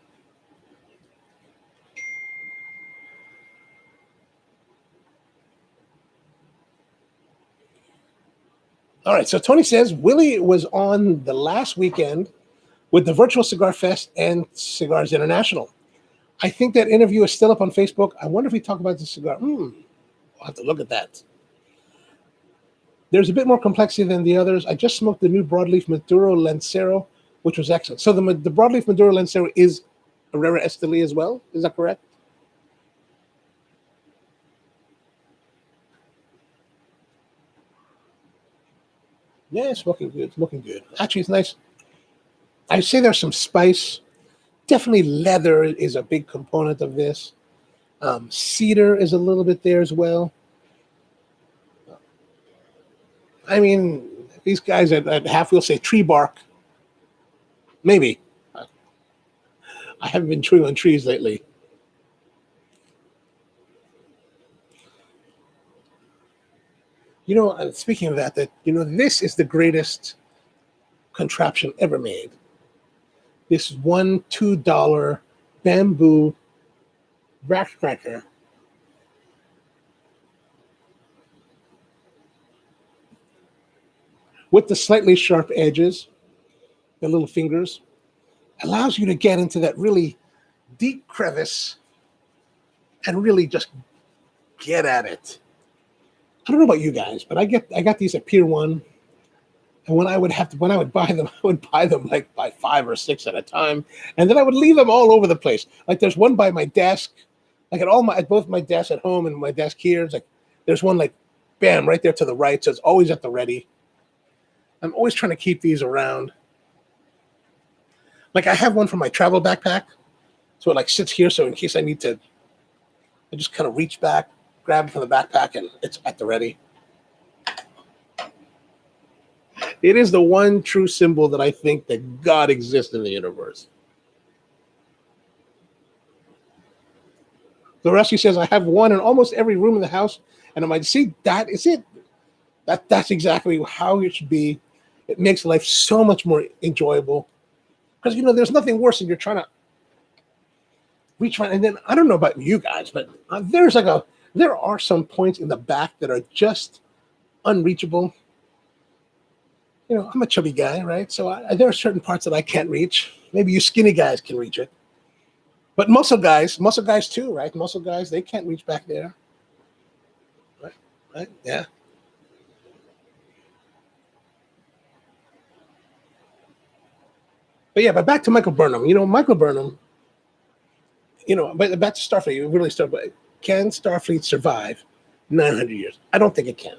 All right. So Tony says Willy was on the last weekend with the Virtual Cigar Fest and Cigars International. I think that interview is still up on Facebook. I wonder if we talk about the cigar. We'll have to look at that. There's a bit more complexity than the others. I just smoked the new broadleaf Maduro Lancero, which was excellent. So the broadleaf Maduro Lancero is Herrera Esteli as well. Is that correct? Yeah, smoking good. Smoking good. Actually, it's nice. I say there's some spice. Definitely leather is a big component of this. Cedar is a little bit there as well. I mean, these guys at half wheel say tree bark. Maybe. I haven't been chewing on trees lately. You know, speaking of that, this is the greatest contraption ever made. This $1-2 bamboo rack cracker. With the slightly sharp edges, the little fingers, allows you to get into that really deep crevice and really just get at it. I don't know about you guys, but I got these at Pier 1. And when I would buy them, I would buy them like by 5 or 6 at a time, and then I would leave them all over the place. Like there's one by my desk, like at both my desks at home and my desk here. It's like there's one like, bam, right there to the right. So it's always at the ready. I'm always trying to keep these around. Like I have one for my travel backpack, so it like sits here. So in case I need to, I just kind of reach back, grab it from the backpack, and it's at the ready. It is the one true symbol that I think that God exists in the universe. The rest, he says, I have one in almost every room in the house, and I'm like, see, that is it. That's exactly how it should be. It makes life so much more enjoyable. Because, there's nothing worse than you're trying to reach around. And then, I don't know about you guys, but there are some points in the back that are just unreachable. I'm a chubby guy, right? So there are certain parts that I can't reach. Maybe you skinny guys can reach it. But muscle guys too, right? Muscle guys, they can't reach back there. Right? Yeah. But back to Michael Burnham. Michael Burnham, but back to Starfleet, really can Starfleet survive 900 years? I don't think it can.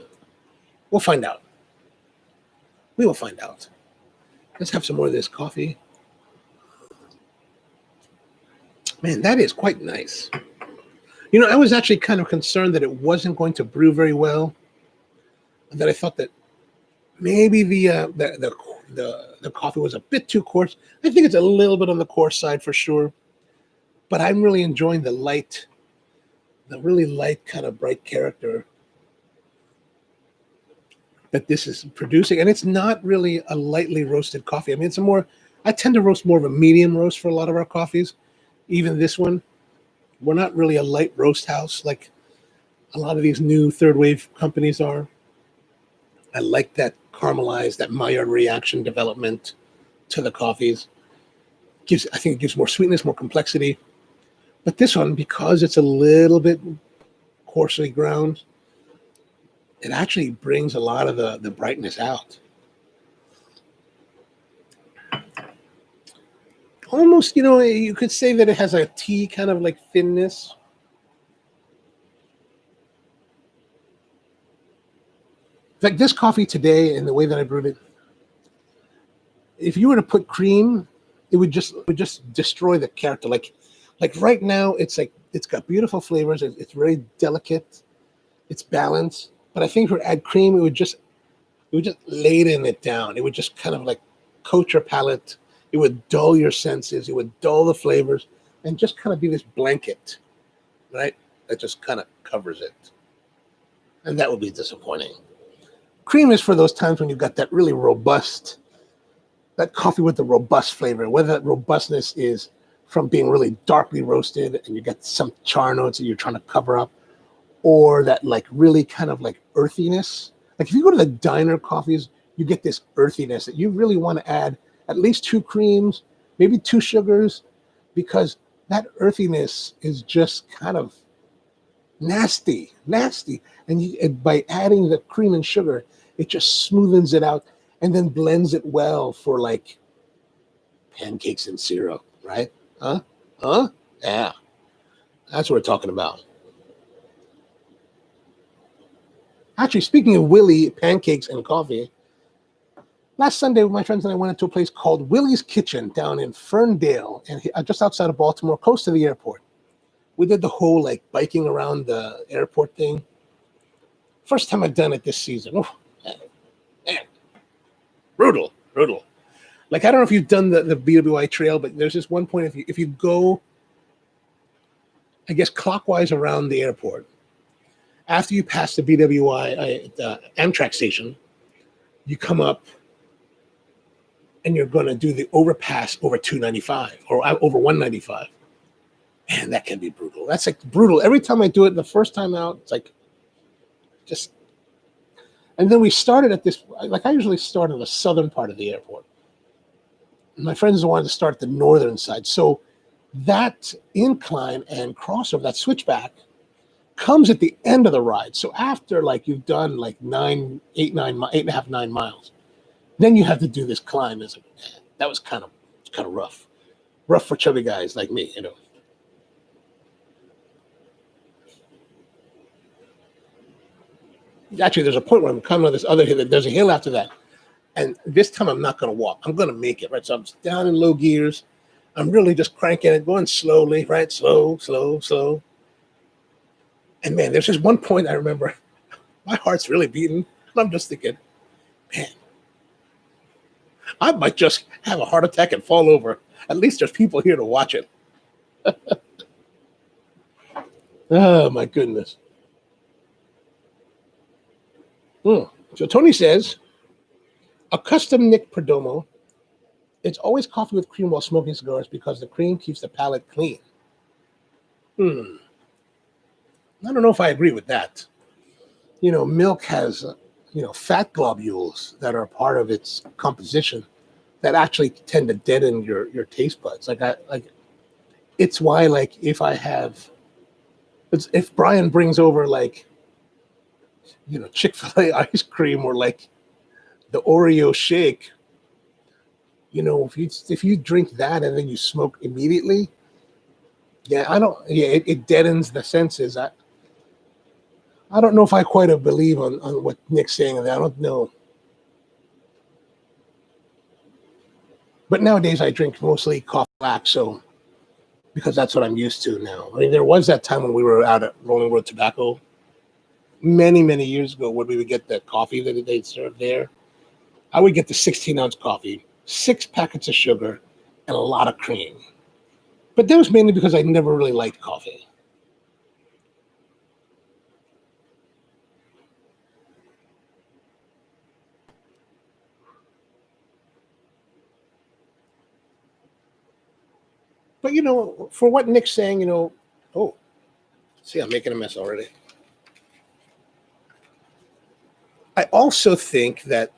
We'll find out. We will find out. Let's have some more of this coffee. Man, that is quite nice. I was actually kind of concerned that it wasn't going to brew very well. That I thought that maybe the coffee was a bit too coarse. I think it's a little bit on the coarse side for sure. But I'm really enjoying the really light kind of bright character that this is producing. And it's not really a lightly roasted coffee. I mean, I tend to roast more of a medium roast for a lot of our coffees. Even this one, we're not really a light roast house like a lot of these new third wave companies are. I like that caramelized, that Maillard reaction development to the coffees. I think it gives more sweetness, more complexity. But this one, because it's a little bit coarsely ground, it actually brings a lot of the brightness out. almost, you could say that it has a tea kind of like thinness. Like this coffee today, and the way that I brewed it, if you were to put cream, it would just destroy the character. Like right now, it's like it's got beautiful flavors. It's very delicate. It's balanced. But I think if we add cream, it would just laden it down. It would just kind of like coat your palate. It would dull your senses. It would dull the flavors, and just kind of be this blanket, right? That just kind of covers it, and that would be disappointing. Cream is for those times when you've got that really robust, that coffee with the robust flavor, whether that robustness is from being really darkly roasted and you get some char notes that you're trying to cover up, or that like really kind of like earthiness. Like if you go to the diner coffees, you get this earthiness that you really want to add at least 2 creams, maybe 2 sugars, because that earthiness is just kind of nasty. And by adding the cream and sugar, it just smoothens it out and then blends it well for like pancakes and syrup, right? Huh? Yeah. That's what we're talking about. Actually, speaking of Willy pancakes and coffee, last Sunday, my friends and I went into a place called Willy's Kitchen down in Ferndale, and just outside of Baltimore, close to the airport. We did the whole like biking around the airport thing. First time I've done it this season. Oh, man. Brutal. Like, I don't know if you've done the BWI trail, but there's this one point, if you go, I guess, clockwise around the airport, after you pass the BWI the Amtrak station, you come up and you're going to do the overpass over 295 or over 195. Man, that can be brutal. That's like brutal. Every time I do it, the first time out, it's like just. And then we started at this, like I usually start on the southern part of the airport. My friends wanted to start at the northern side. So that incline and crossover, that switchback, comes at the end of the ride. So after like you've done like 8.5, 9 miles, then you have to do this climb. It's like, man, that was kind of rough. Rough for chubby guys like me, Actually, there's a point where I'm coming on this other hill. There's a hill after that. And this time I'm not going to walk. I'm going to make it, right? So I'm down in low gears. I'm really just cranking it, going slowly, right? Slow. And man, there's just one point I remember my heart's really beating. And I'm just thinking, man, I might just have a heart attack and fall over. At least there's people here to watch it. Oh, my goodness. So Tony says, a custom Nick Perdomo, it's always coffee with cream while smoking cigars because the cream keeps the palate clean. I don't know if I agree with that. Milk has, fat globules that are part of its composition that actually tend to deaden your taste buds. It's why, like, if Brian brings over like, Chick-fil-A ice cream or like the Oreo shake, if you drink that and then you smoke immediately, it deadens the senses. I don't know if I quite believe on what Nick's saying. I don't know. But nowadays I drink mostly coffee black, so because that's what I'm used to now. I mean, there was that time when we were out at Rolling Road Tobacco many, many years ago when we would get the coffee that they served there. I would get the 16-ounce coffee, 6 packets of sugar, and a lot of cream. But that was mainly because I never really liked coffee. But, for what Nick's saying, see, I'm making a mess already. I also think that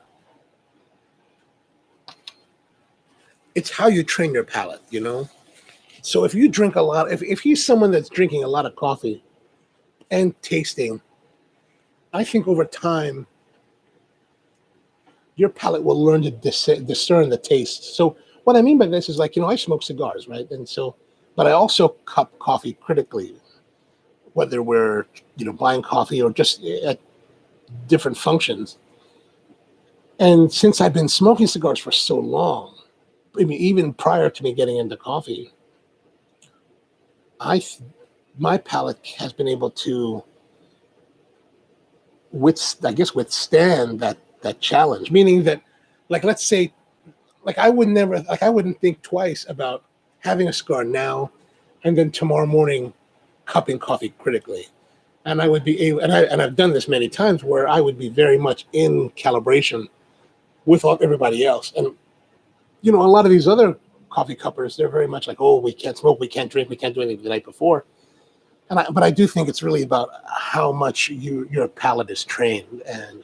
it's how you train your palate, So if you drink a lot, if he's someone that's drinking a lot of coffee and tasting, I think over time, your palate will learn to discern the taste. So what I mean by this is like, I smoke cigars, right? And so, but I also cup coffee critically, whether we're, buying coffee or just at different functions. And since I've been smoking cigars for so long, I mean, even prior to me getting into coffee, my palate has been able to, withstand that challenge. Meaning that, like, let's say, like I wouldn't think twice about having a cigar now, and then tomorrow morning, cupping coffee critically. And I would be able, and I've done this many times where I would be very much in calibration with everybody else. And a lot of these other coffee cuppers, they're very much like, oh, we can't smoke, we can't drink, we can't do anything the night before. But I do think it's really about how much your palate is trained. And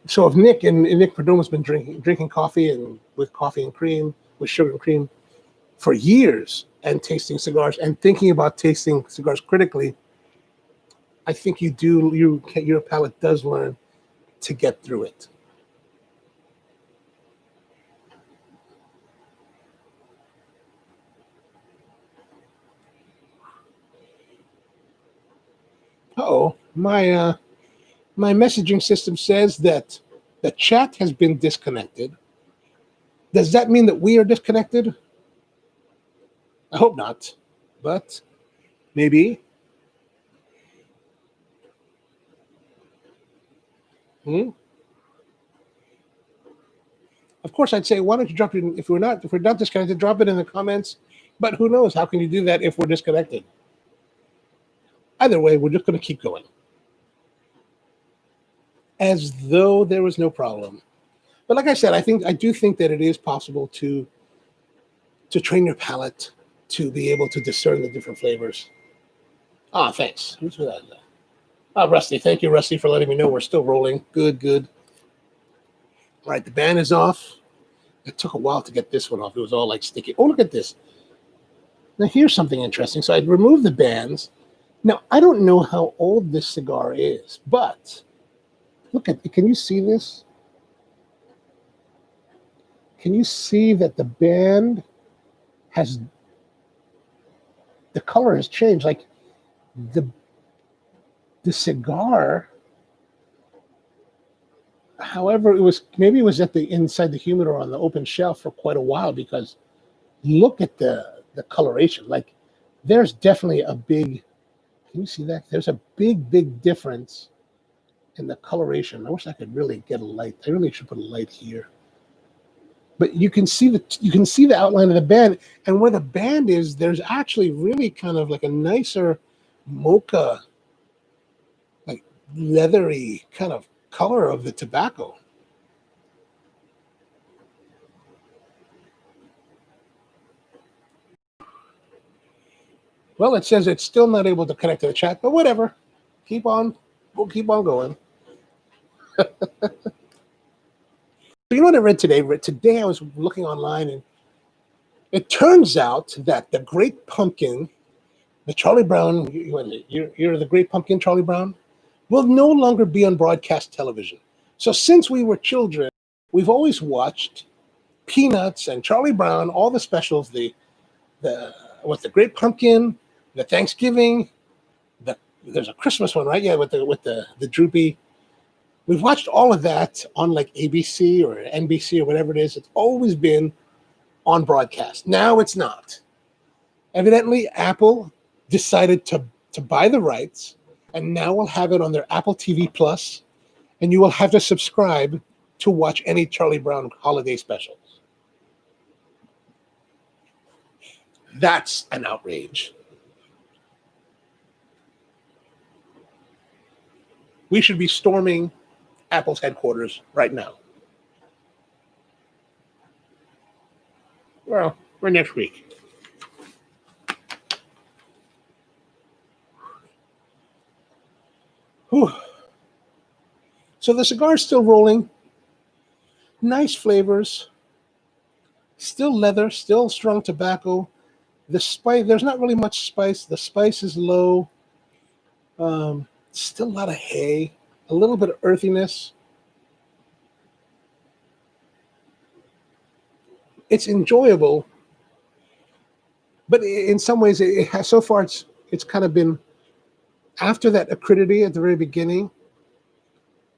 so if Nick Perdomo's been drinking coffee and with coffee and cream, with sugar and cream for years, and tasting cigars and thinking about tasting cigars critically, I think your palate does learn to get through it. My messaging system says that the chat has been disconnected. Does that mean that we are disconnected? I hope not, but maybe. Of course, I'd say, why don't you drop it in, if we're not disconnected, drop it in the comments. But who knows? How can you do that if we're disconnected? Either way, we're just going to keep going, as though there was no problem. But like I said, I do think that it is possible to train your palate to be able to discern the different flavors. Ah, thanks. Who's for that? Rusty. Thank you, Rusty, for letting me know we're still rolling. Good. All right, the band is off. It took a while to get this one off. It was all like sticky. Oh, look at this. Now here's something interesting. So I'd remove the bands. Now, I don't know how old this cigar is, but look at it. Can you see this? Can you see that the band has, the color has changed? Like the cigar, however, maybe it was at the inside the humidor on the open shelf for quite a while, because look at the coloration. Like there's definitely a big, can you see that? There's a big difference in the coloration. I wish I could really get a light. I really should put a light here. But you can see the outline of the band, and where the band is, there's actually really kind of like a nicer mocha, like leathery kind of color of the tobacco. Well, it says it's still not able to connect to the chat, but whatever. We'll keep on going. You know what I read today? Today I was looking online, and it turns out that the Great Pumpkin, the Charlie Brown, you're the Great Pumpkin, Charlie Brown, will no longer be on broadcast television. So since we were children, we've always watched Peanuts and Charlie Brown, all the specials, the Great Pumpkin, the Thanksgiving, there's a Christmas one, right? Yeah, with the droopy. We've watched all of that on like ABC or NBC or whatever it is. It's always been on broadcast. Now it's not. Evidently, Apple decided to buy the rights, and now we'll have it on their Apple TV Plus, and you will have to subscribe to watch any Charlie Brown holiday specials. That's an outrage. We should be storming Apple's headquarters right now. Well, for next week. Whew. So the cigar's still rolling. Nice flavors. Still leather, still strong tobacco. The spice, there's not really much spice. The spice is low. Still a lot of hay. A little bit of earthiness. it's enjoyable, but in some ways it has, so far it's kind of been, after that acridity at the very beginning,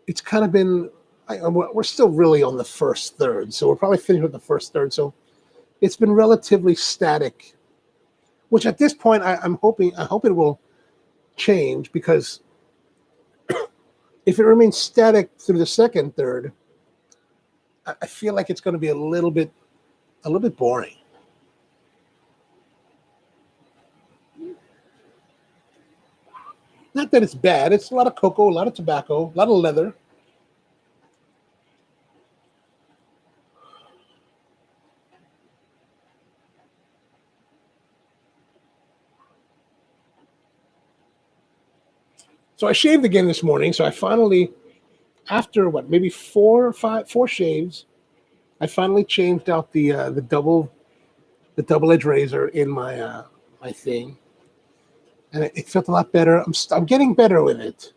it's kind of been, we're still really on the first third, so we're probably finished with the first third, so it's been relatively static, which at this point I hope it will change, because if it remains static through the second third, I feel like it's going to be a little bit boring. Not that it's bad. It's a lot of cocoa, a lot of tobacco, a lot of leather. So I shaved again this morning. So I finally, after what, maybe four shaves, I finally changed out the double-edged razor in my my thing, and it felt a lot better. I'm getting better with it.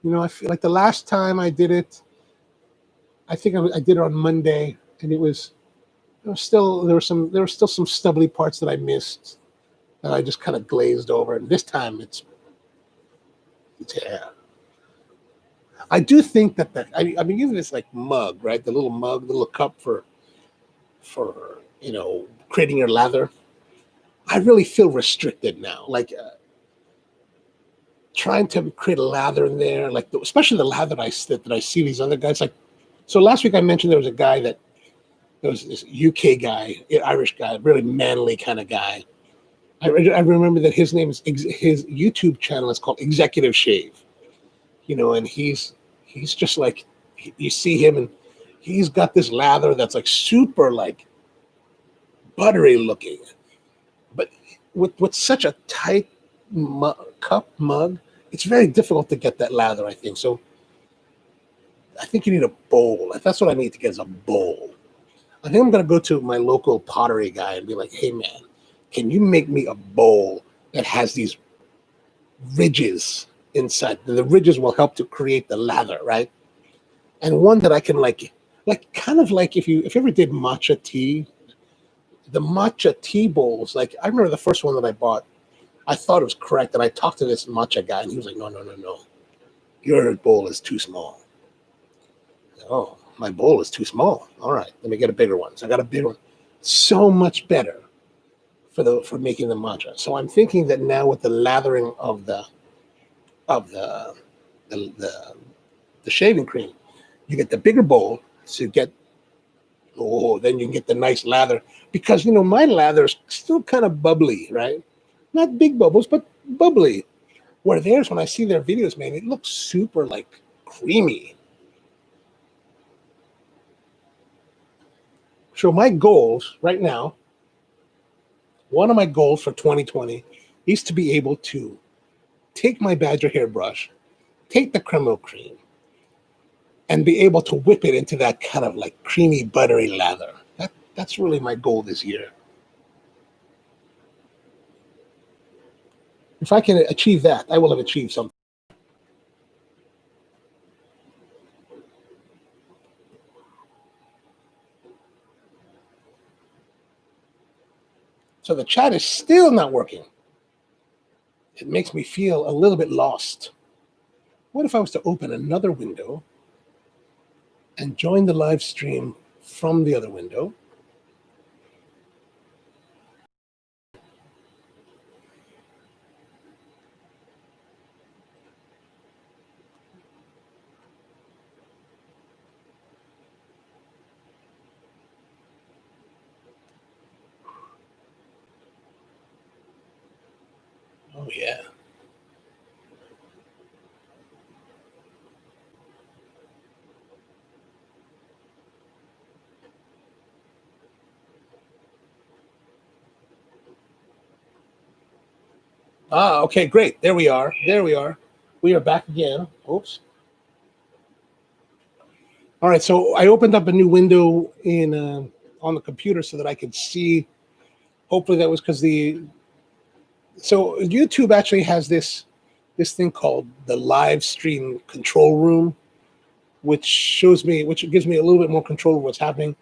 You know, I feel like the last time I did it, I think I did it on Monday, and there were still some stubbly parts that I missed that I just kind of glazed over. And this time it's yeah. I do think that I've been using this like mug, right? The little mug, the little cup for creating your lather. I really feel restricted now. Like trying to create a lather in there, like especially the lather that I see these other guys like. So last week I mentioned there was a guy there was this UK guy, Irish guy, really manly kind of guy. I remember that his YouTube channel is called Executive Shave, and he's just like, you see him and he's got this lather that's like super like buttery looking, but with such a tight cup mug, it's very difficult to get that lather, I think. So I think you need a bowl. That's what I need to get, is a bowl. I think I'm going to go to my local pottery guy and be like, hey, man, can you make me a bowl that has these ridges inside? The ridges will help to create the lather, right? And one that I can like kind of like if you ever did matcha tea, the matcha tea bowls. Like I remember the first one that I bought, I thought it was correct. And I talked to this matcha guy and he was like, no. Your bowl is too small. Oh, my bowl is too small. All right, let me get a bigger one. So I got a bigger one. So much better for making the matcha. So I'm thinking that now with the lathering of the shaving cream, you get the bigger bowl, so you get then you can get the nice lather, because my lather is still kind of bubbly, right? Not big bubbles, but bubbly. Where theirs, when I see their videos, man, it looks super like creamy. So my goals right now, one of my goals for 2020 is to be able to take my Badger hairbrush, take the Kreml cream, and be able to whip it into that kind of like creamy, buttery lather. That's really my goal this year. If I can achieve that, I will have achieved something. So the chat is still not working. It makes me feel a little bit lost. What if I was to open another window and join the live stream from the other window? Oh, yeah. Ah, okay, great. There we are. We are back again. Oops. All right, so I opened up a new window on the computer so that I could see. Hopefully that was because so YouTube actually has this thing called the live stream control room, which gives me a little bit more control of what's happening.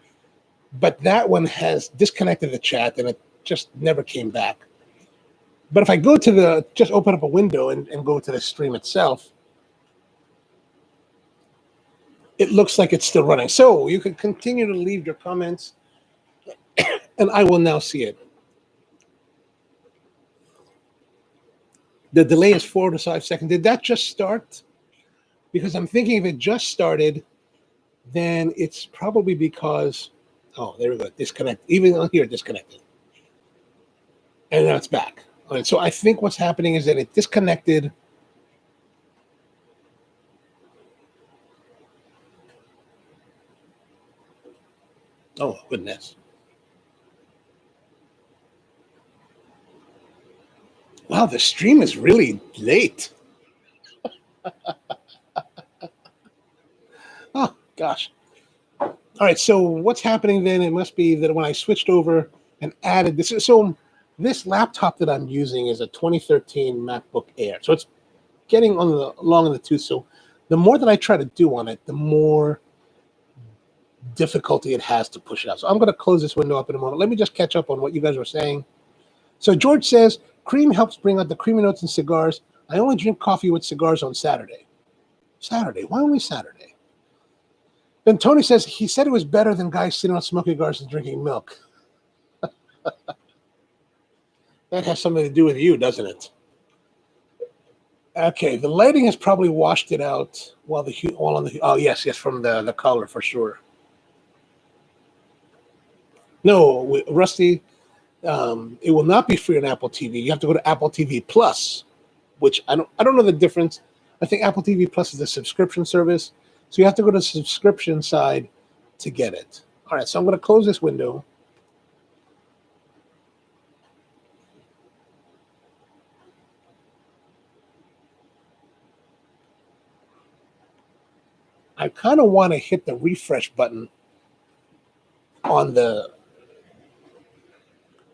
but that one has disconnected the chat and it just never came back. But if I go to just open up a window and go to the stream itself, it looks like it's still running. So you can continue to leave your comments, and I will now see it. The delay is 4 to 5 seconds. Did that just start? Because I'm thinking if it just started, then it's probably because, oh, there we go, disconnect. Even on here, disconnected. And now it's back. All right, so I think what's happening is that it disconnected. Oh, goodness. Wow, the stream is really late. Oh, gosh. All right, so what's happening then? It must be that when I switched over and added this. So this laptop that I'm using is a 2013 MacBook Air. So it's getting along in the tooth. So the more that I try to do on it, the more difficulty it has to push it out. So I'm going to close this window up in a moment. Let me just catch up on what you guys were saying. So George says, cream helps bring out the creamy notes in cigars. I only drink coffee with cigars on Saturday. Saturday? Why only Saturday? Then Tony says, he said it was better than guys sitting on smoking cigars and drinking milk. That has something to do with you, doesn't it? Okay, the lighting has probably washed it out while oh, yes, from the color for sure. No, Rusty, it will not be free on Apple TV. You have to go to Apple TV Plus, which I don't know the difference. I think Apple TV Plus is a subscription service, so you have to go to the subscription side to get it. All right, so I'm going to close this window. I kind of want to hit the refresh button on the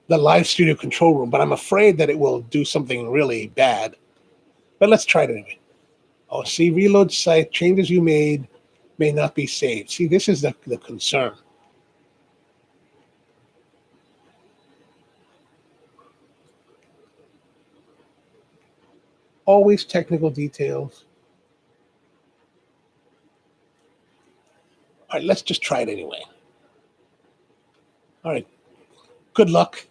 live studio control room, but I'm afraid that it will do something really bad. But let's try it anyway. Oh, see, reload site, changes you made may not be saved. See, this is the concern. Always technical details. All right, let's just try it anyway. All right, good luck.